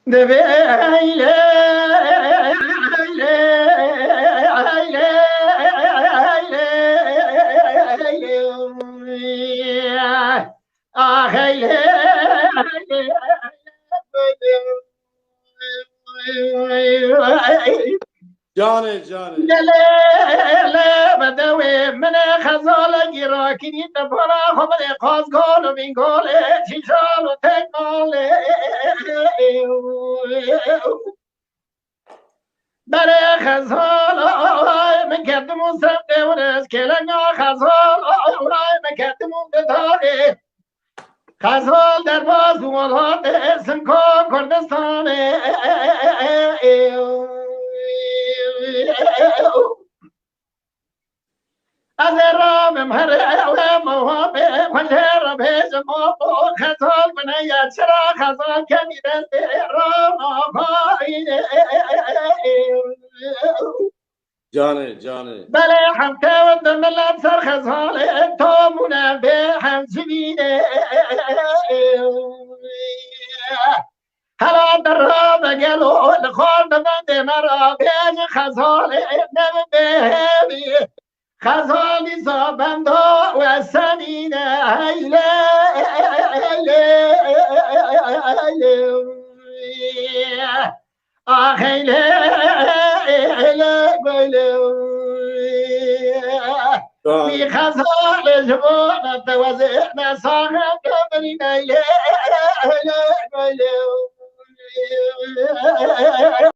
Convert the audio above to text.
دبي جانه جانه لا بدوي من خزال جراكني تبرا خبر قاز قال و من قال شيشال و تقال برای خزال من کردم و سرده و رز کلنگا خزال من کردم و بداره خزال در باز دوالات اسم کن کردستان از رام مهر و مواب خجر بیش ما خزال بنید چرا خزال کمی دست رام آقای جانه جانه بله حمکه و دملت سر خزال تا مونه به همسوینه هلا در را بگلو لخور دمند مرا بیش خزال نمی خزالی زابندا و سنین هیله آخیله بی خزال جوانت وزن ساهم کمرین ایله